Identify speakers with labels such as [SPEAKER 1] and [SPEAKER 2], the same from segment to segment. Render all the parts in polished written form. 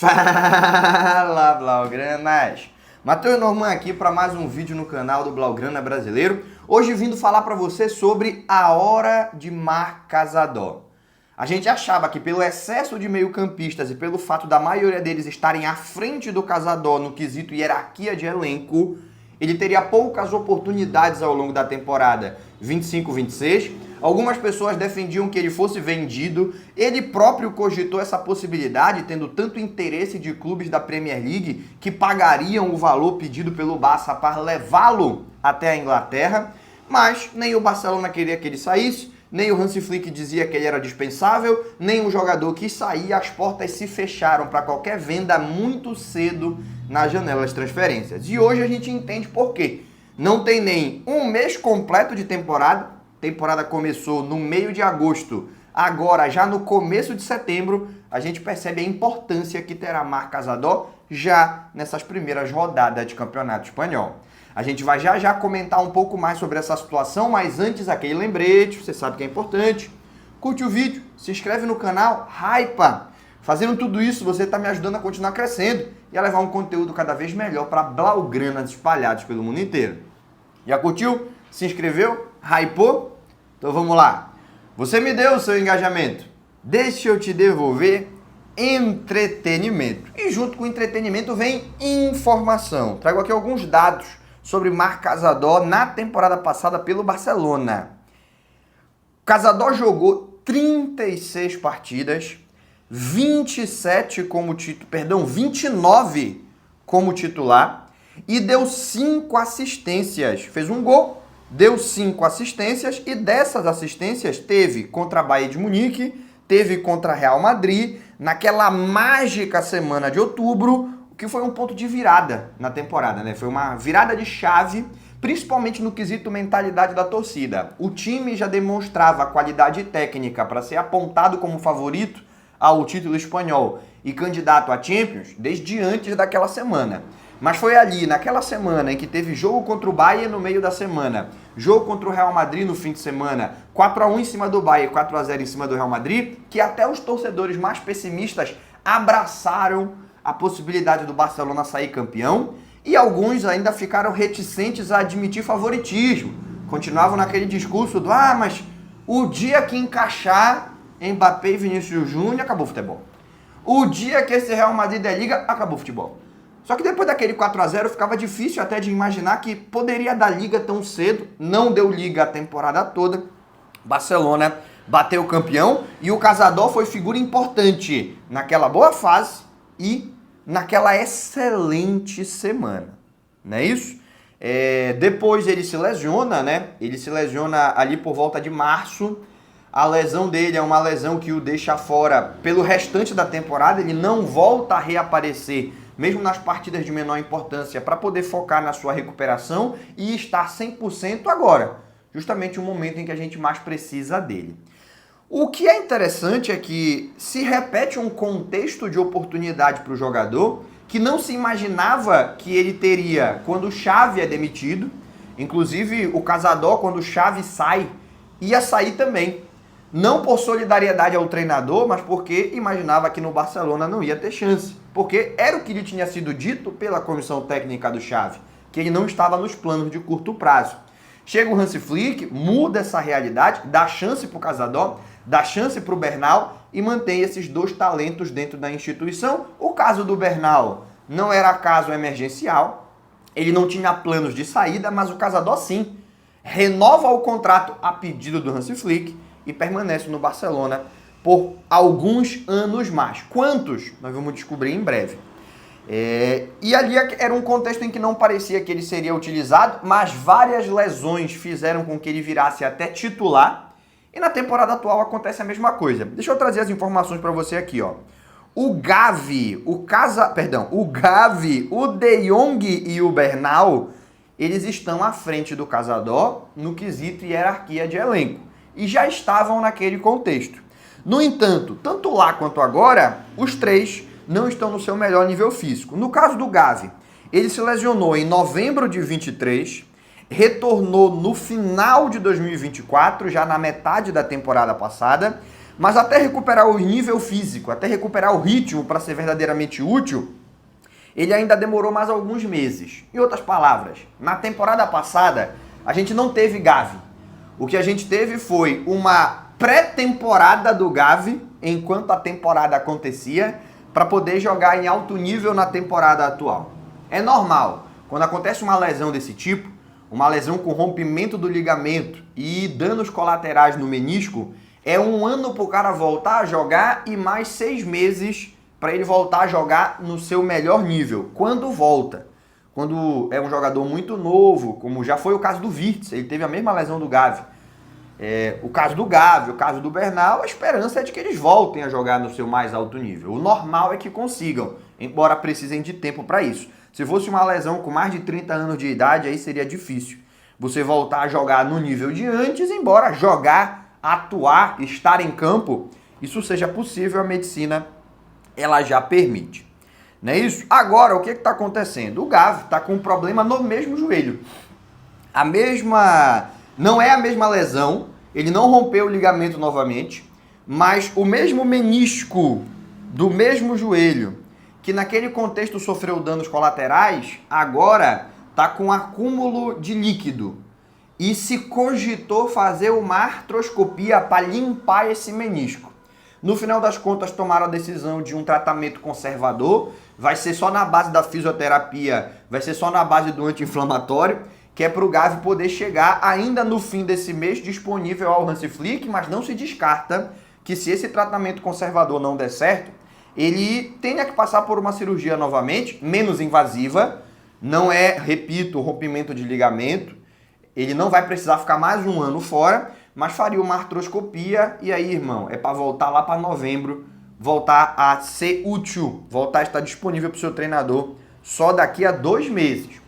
[SPEAKER 1] Fala, Blaugranas! Matheus Norman aqui para mais um vídeo no canal do Blaugrana Brasileiro. Hoje vindo falar para você sobre a hora de Marc Casador. A gente achava que pelo excesso de meio-campistas e pelo fato da maioria deles estarem à frente do Casador no quesito hierarquia de elenco, ele teria poucas oportunidades ao longo da temporada 25-26. Algumas pessoas defendiam que ele fosse vendido. Ele próprio cogitou essa possibilidade, tendo tanto interesse de clubes da Premier League que pagariam o valor pedido pelo Barça para levá-lo até a Inglaterra. Mas nem o Barcelona queria que ele saísse, nem o Hansi Flick dizia que ele era dispensável, nem o jogador quis sair. As portas se fecharam para qualquer venda muito cedo na janela de transferências. E hoje a gente entende por quê. Não tem nem um mês completo de temporada. A temporada começou no meio de agosto, agora já no começo de setembro, a gente percebe a importância que terá Marc Casador já nessas primeiras rodadas de campeonato espanhol. A gente vai já comentar um pouco mais sobre essa situação, mas antes aquele lembrete, você sabe que é importante. Curte o vídeo, se inscreve no canal, hypa! Fazendo tudo isso, você está me ajudando a continuar crescendo e a levar um conteúdo cada vez melhor para blaugranas espalhados pelo mundo inteiro. Já curtiu? Se inscreveu? Hypou? Então vamos lá. Você me deu o seu engajamento. Deixa eu te devolver entretenimento. E junto com entretenimento vem informação. Trago aqui alguns dados sobre Marc Casador na temporada passada pelo Barcelona. Casador jogou 36 partidas, 29 como titular e deu 5 assistências. Fez um gol, deu 5 assistências e dessas assistências teve contra a Bayern de Munique, teve contra Real Madrid, naquela mágica semana de outubro, o que foi um ponto de virada na temporada, né? Foi uma virada de chave, principalmente no quesito mentalidade da torcida. O time já demonstrava qualidade técnica para ser apontado como favorito ao título espanhol e candidato a Champions desde antes daquela semana. Mas foi ali, naquela semana, em que teve jogo contra o Bayern no meio da semana, jogo contra o Real Madrid no fim de semana, 4-1 em cima do Bayern, 4-0 em cima do Real Madrid, que até os torcedores mais pessimistas abraçaram a possibilidade do Barcelona sair campeão e alguns ainda ficaram reticentes a admitir favoritismo. Continuavam naquele discurso do mas o dia que encaixar Mbappé e Vinícius Júnior, acabou o futebol. O dia que esse Real Madrid der liga, acabou o futebol. Só que depois daquele 4-0 ficava difícil até de imaginar que poderia dar liga tão cedo. Não deu liga a temporada toda. Barcelona bateu o campeão e o Casador foi figura importante naquela boa fase e naquela excelente semana. Não é isso? Depois ele se lesiona, né? Ele se lesiona ali por volta de março. A lesão dele é uma lesão que o deixa fora pelo restante da temporada. Ele não volta a reaparecer mesmo nas partidas de menor importância, para poder focar na sua recuperação e estar 100% agora, justamente o momento em que a gente mais precisa dele. O que é interessante é que se repete um contexto de oportunidade para o jogador que não se imaginava que ele teria quando o Xavi é demitido. Inclusive, o Casador, quando o Xavi sai, ia sair também. Não por solidariedade ao treinador, mas porque imaginava que no Barcelona não ia ter chance. Porque era o que lhe tinha sido dito pela comissão técnica do Xavi, que ele não estava nos planos de curto prazo. Chega o Hansi Flick, muda essa realidade, dá chance para o Casador, dá chance para o Bernal e mantém esses dois talentos dentro da instituição. O caso do Bernal não era caso emergencial, ele não tinha planos de saída, mas o Casador sim. Renova o contrato a pedido do Hansi Flick e permanece no Barcelona por alguns anos mais. Quantos? Nós vamos descobrir em breve. E ali era um contexto em que não parecia que ele seria utilizado, mas várias lesões fizeram com que ele virasse até titular. E na temporada atual acontece a mesma coisa. Deixa eu trazer as informações para você aqui, ó. O Gavi, o De Jong e o Bernal, eles estão à frente do Casador no quesito hierarquia de elenco. E já estavam naquele contexto. No entanto, tanto lá quanto agora, os três não estão no seu melhor nível físico. No caso do Gavi, ele se lesionou em novembro de 23, retornou no final de 2024, já na metade da temporada passada, Mas até recuperar o nível físico, até recuperar o ritmo para ser verdadeiramente útil, ele ainda demorou mais alguns meses. Em outras palavras, na temporada passada, a gente não teve Gavi. O que a gente teve foi uma pré-temporada do Gavi, enquanto a temporada acontecia, para poder jogar em alto nível na temporada atual. É normal, quando acontece uma lesão desse tipo, uma lesão com rompimento do ligamento e danos colaterais no menisco, é um ano para o cara voltar a jogar e mais 6 meses para ele voltar a jogar no seu melhor nível. Quando volta, quando é um jogador muito novo, como já foi o caso do Wirtz, ele teve a mesma lesão do Gavi. O caso do Gavi, o caso do Bernal, a esperança é de que eles voltem a jogar no seu mais alto nível. O normal é que consigam, embora precisem de tempo para isso. Se fosse uma lesão com mais de 30 anos de idade, aí seria difícil você voltar a jogar no nível de antes, embora jogar, atuar, estar em campo, isso seja possível, a medicina ela já permite. Não é isso? Agora, o que está acontecendo? O Gavi está com um problema no mesmo joelho. Não é a mesma lesão, ele não rompeu o ligamento novamente, mas o mesmo menisco do mesmo joelho, que naquele contexto sofreu danos colaterais, agora está com acúmulo de líquido. E se cogitou fazer uma artroscopia para limpar esse menisco. No final das contas, tomaram a decisão de um tratamento conservador, vai ser só na base da fisioterapia, vai ser só na base do anti-inflamatório, que é para o Gavi poder chegar ainda no fim desse mês disponível ao Hansi Flick, mas não se descarta que se esse tratamento conservador não der certo, ele tenha que passar por uma cirurgia novamente, menos invasiva, não é, repito, rompimento de ligamento, ele não vai precisar ficar mais um ano fora, mas faria uma artroscopia e aí, irmão, é para voltar lá para novembro, voltar a ser útil, voltar a estar disponível para o seu treinador só daqui a 2 meses.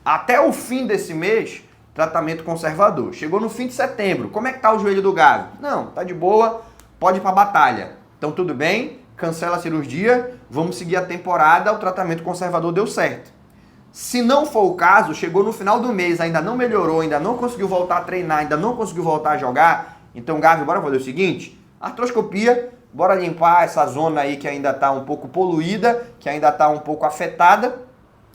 [SPEAKER 1] Até o fim desse mês, tratamento conservador. Chegou no fim de setembro, como é que tá o joelho do Gavi? Não, tá de boa, pode ir para a batalha. Então tudo bem, cancela a cirurgia, vamos seguir a temporada, o tratamento conservador deu certo. Se não for o caso, chegou no final do mês, ainda não melhorou, ainda não conseguiu voltar a treinar, ainda não conseguiu voltar a jogar, então, Gavi, bora fazer o seguinte, artroscopia, bora limpar essa zona aí que ainda está um pouco poluída, que ainda está um pouco afetada,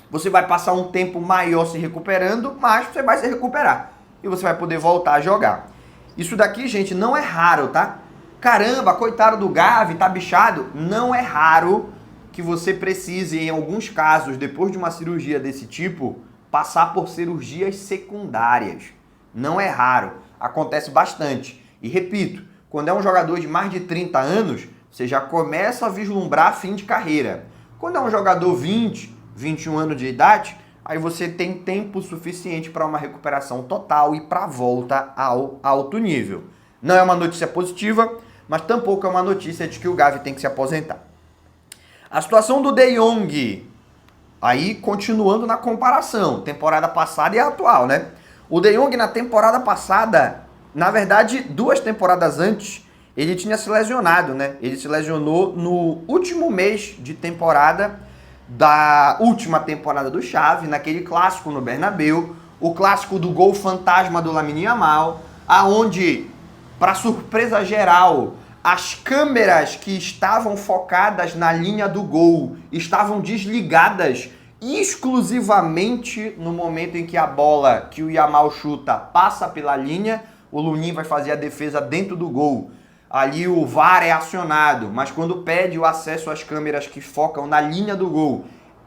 [SPEAKER 1] você vai passar um tempo maior se recuperando, mas você vai se recuperar e você vai poder voltar a jogar. Isso daqui, gente, não é raro, tá? Caramba, coitado do Gavi, tá bichado? Não é raro que você precise, em alguns casos, depois de uma cirurgia desse tipo, passar por cirurgias secundárias. Não é raro, acontece bastante. E repito, quando é um jogador de mais de 30 anos, você já começa a vislumbrar fim de carreira. Quando é um jogador 20, 21 anos de idade, aí você tem tempo suficiente para uma recuperação total e para volta ao alto nível. Não é uma notícia positiva, mas tampouco é uma notícia de que o Gavi tem que se aposentar. A situação do De Jong, aí continuando na comparação, temporada passada e a atual, né? O De Jong na temporada passada, na verdade 2 temporadas antes, ele tinha se lesionado, né? Ele se lesionou no último mês de temporada da última temporada do Xavi, naquele clássico no Bernabéu, o clássico do gol fantasma do Lamine Yamal, aonde, para surpresa geral, as câmeras que estavam focadas na linha do gol estavam desligadas exclusivamente no momento em que a bola que o Yamal chuta passa pela linha, o Lunin vai fazer a defesa dentro do gol. Ali o VAR é acionado, mas quando pede o acesso às câmeras que focam na linha do gol,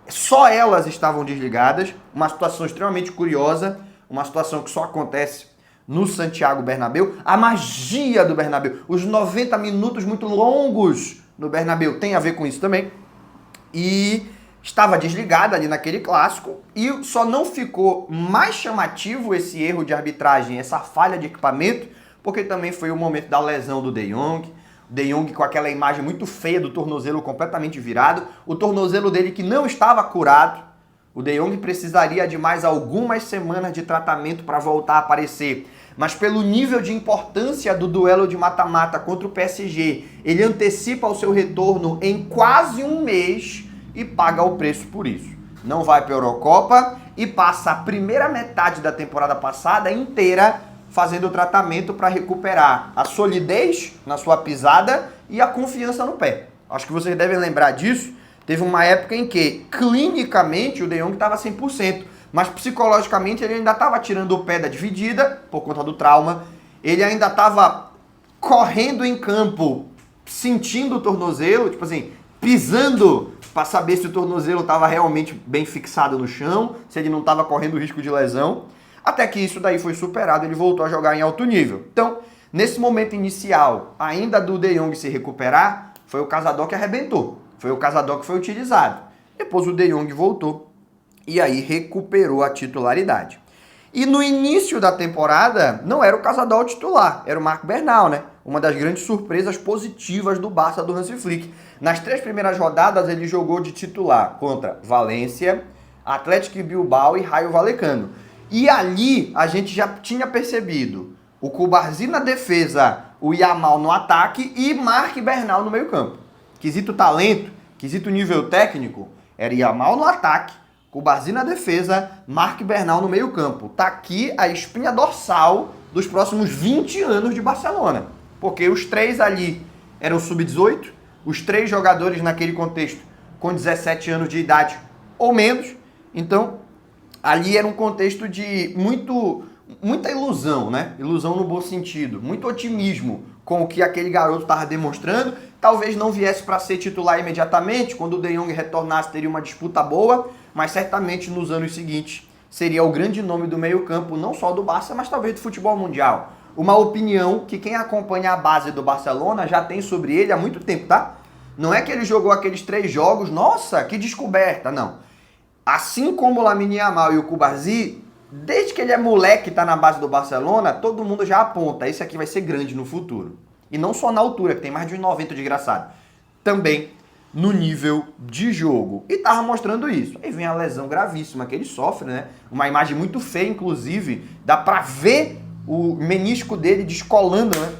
[SPEAKER 1] só elas estavam desligadas, uma situação extremamente curiosa, uma situação que só acontece no Santiago Bernabéu, a magia do Bernabéu, os 90 minutos muito longos no Bernabéu tem a ver com isso também, e estava desligada ali naquele clássico, e só não ficou mais chamativo esse erro de arbitragem, essa falha de equipamento, porque também foi o momento da lesão do De Jong, De Jong com aquela imagem muito feia do tornozelo completamente virado, o tornozelo dele que não estava curado, o De Jong precisaria de mais algumas semanas de tratamento para voltar a aparecer. Mas pelo nível de importância do duelo de mata-mata contra o PSG, ele antecipa o seu retorno em quase um mês e paga o preço por isso. Não vai para a Eurocopa e passa a primeira metade da temporada passada inteira fazendo o tratamento para recuperar a solidez na sua pisada e a confiança no pé. Acho que vocês devem lembrar disso. Teve uma época em que, clinicamente, o De Jong estava 100%, mas psicologicamente ele ainda estava tirando o pé da dividida, por conta do trauma. Ele ainda estava correndo em campo, sentindo o tornozelo, tipo assim, pisando para saber se o tornozelo estava realmente bem fixado no chão, se ele não estava correndo risco de lesão. Até que isso daí foi superado, ele voltou a jogar em alto nível. Então, nesse momento inicial, ainda do De Jong se recuperar, foi o Cazador que arrebentou. Foi o Cazador que foi utilizado. Depois o De Jong voltou e aí recuperou a titularidade. E no início da temporada, não era o Cazador o titular, era o Marc Bernal, né? Uma das grandes surpresas positivas do Barça do Hansi Flick. Nas 3 primeiras rodadas, ele jogou de titular contra Valência, Atlético Bilbao e Rayo Vallecano. E ali a gente já tinha percebido o Cubarsí na defesa, o Yamal no ataque e Marc Bernal no meio campo. Quesito talento, quesito nível técnico, era Yamal no ataque, Cubarsí na defesa, Marc Bernal no meio campo. Tá aqui a espinha dorsal dos próximos 20 anos de Barcelona. Porque os 3 ali eram sub-18, os 3 jogadores naquele contexto com 17 anos de idade ou menos. Então, ali era um contexto de muita ilusão, né? Ilusão no bom sentido, muito otimismo com o que aquele garoto estava demonstrando. Talvez não viesse para ser titular imediatamente, quando o De Jong retornasse teria uma disputa boa, mas certamente nos anos seguintes seria o grande nome do meio-campo, não só do Barça, mas talvez do futebol mundial. Uma opinião que quem acompanha a base do Barcelona já tem sobre ele há muito tempo, tá? Não é que ele jogou aqueles 3 jogos, nossa, que descoberta, não. Assim como o Lamine Yamal e o Cubarsí, desde que ele é moleque e tá na base do Barcelona, todo mundo já aponta, esse aqui vai ser grande no futuro. E não só na altura, que tem mais de 1,90 de engraçado. Também no nível de jogo. E tava mostrando isso. Aí vem a lesão gravíssima que ele sofre, né? Uma imagem muito feia, inclusive. Dá pra ver o menisco dele descolando, né?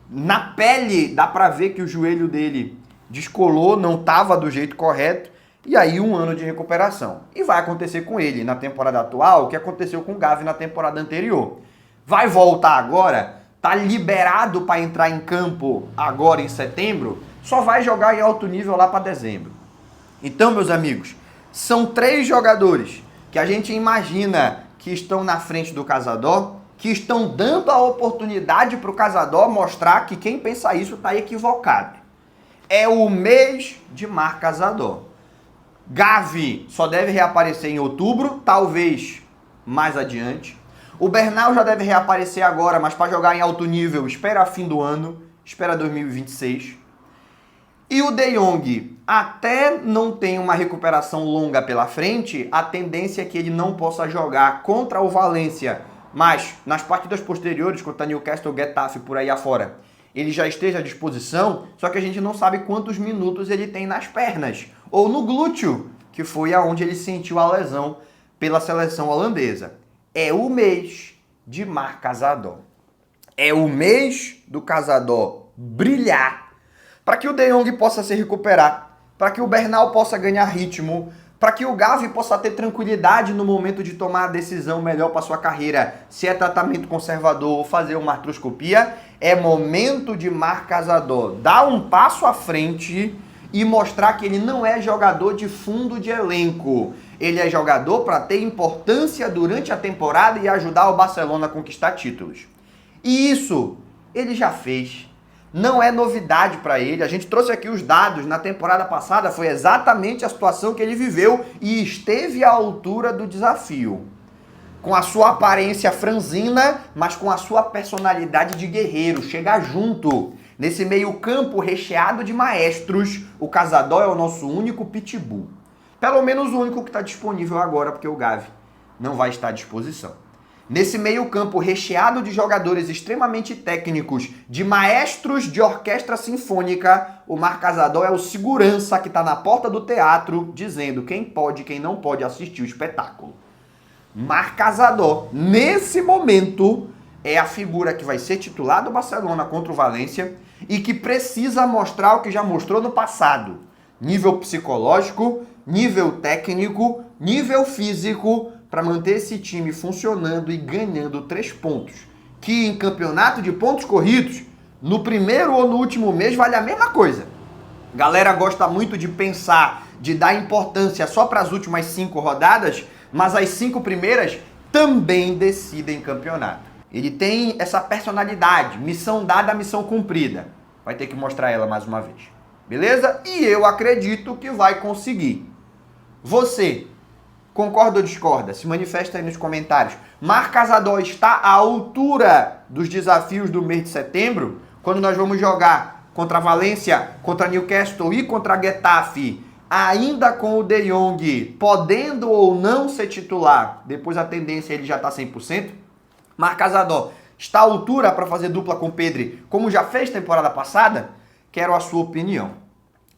[SPEAKER 1] Na pele, dá pra ver que o joelho dele descolou, não tava do jeito correto. E aí 1 ano de recuperação. E vai acontecer com ele na temporada atual o que aconteceu com o Gavi na temporada anterior. Vai voltar agora, tá liberado para entrar em campo agora em setembro, só vai jogar em alto nível lá para dezembro. Então, meus amigos, são 3 jogadores que a gente imagina que estão na frente do Cazador, que estão dando a oportunidade para o Cazador mostrar que quem pensa isso está equivocado. É o mês de Marc Cazador. Gavi só deve reaparecer em outubro, talvez mais adiante. O Bernal já deve reaparecer agora, mas para jogar em alto nível, espera fim do ano, espera 2026. E o De Jong, até não tem uma recuperação longa pela frente, a tendência é que ele não possa jogar contra o Valência, mas nas partidas posteriores, contra Newcastle, Getafe, por aí afora, ele já esteja à disposição, só que a gente não sabe quantos minutos ele tem nas pernas, ou no glúteo, que foi aonde ele sentiu a lesão pela seleção holandesa. É o mês de Marc Cazador. É o mês do Cazador brilhar, para que o De Jong possa se recuperar, para que o Bernal possa ganhar ritmo, para que o Gavi possa ter tranquilidade no momento de tomar a decisão melhor para sua carreira, se é tratamento conservador ou fazer uma artroscopia. É momento de Marc Cazador dar um passo à frente e mostrar que ele não é jogador de fundo de elenco. Ele é jogador para ter importância durante a temporada e ajudar o Barcelona a conquistar títulos. E isso ele já fez. Não é novidade para ele. A gente trouxe aqui os dados. Na temporada passada foi exatamente a situação que ele viveu e esteve à altura do desafio. Com a sua aparência franzina, mas com a sua personalidade de guerreiro. Chega junto. Nesse meio campo recheado de maestros, o Cazador é o nosso único pitbull. Pelo menos o único que está disponível agora, porque o Gavi não vai estar à disposição. Nesse meio-campo recheado de jogadores extremamente técnicos, de maestros de orquestra sinfônica, o Marc Cazador é o segurança que está na porta do teatro, dizendo quem pode e quem não pode assistir o espetáculo. Marc Cazador, nesse momento, é a figura que vai ser titular do Barcelona contra o Valência e que precisa mostrar o que já mostrou no passado. Nível psicológico, nível técnico, nível físico, para manter esse time funcionando e ganhando 3 pontos. que em campeonato de pontos corridos, no primeiro ou no último mês vale a mesma coisa. Galera gosta muito de pensar, de dar importância só para as últimas 5 rodadas, mas as 5 primeiras também decidem campeonato. Ele tem essa personalidade, missão dada, missão cumprida. Vai ter que mostrar ela mais uma vez. Beleza? E eu acredito que vai conseguir. Você concorda ou discorda? Se manifesta aí nos comentários. Marc Casador está à altura dos desafios do mês de setembro, quando nós vamos jogar contra a Valência, contra Newcastle e contra a Getafe, ainda com o De Jong podendo ou não ser titular, depois a tendência ele já está 100%. Marc Casador está à altura para fazer dupla com o Pedri, como já fez temporada passada? Quero a sua opinião.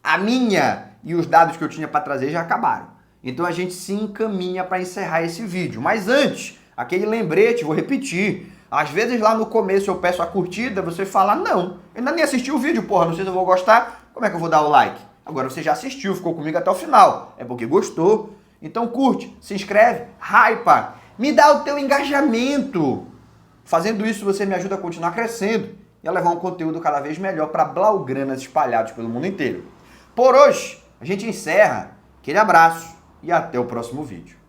[SPEAKER 1] A minha e os dados que eu tinha para trazer já acabaram. Então a gente se encaminha para encerrar esse vídeo. Mas antes, aquele lembrete, vou repetir. Às vezes lá no começo eu peço a curtida, você fala, não, ainda nem assisti o vídeo, porra, não sei se eu vou gostar, como é que eu vou dar o like? Agora você já assistiu, ficou comigo até o final, é porque gostou. Então curte, se inscreve, hypa, me dá o teu engajamento. Fazendo isso você me ajuda a continuar crescendo e a levar um conteúdo cada vez melhor para blaugranas espalhados pelo mundo inteiro. Por hoje, a gente encerra. Aquele abraço e até o próximo vídeo.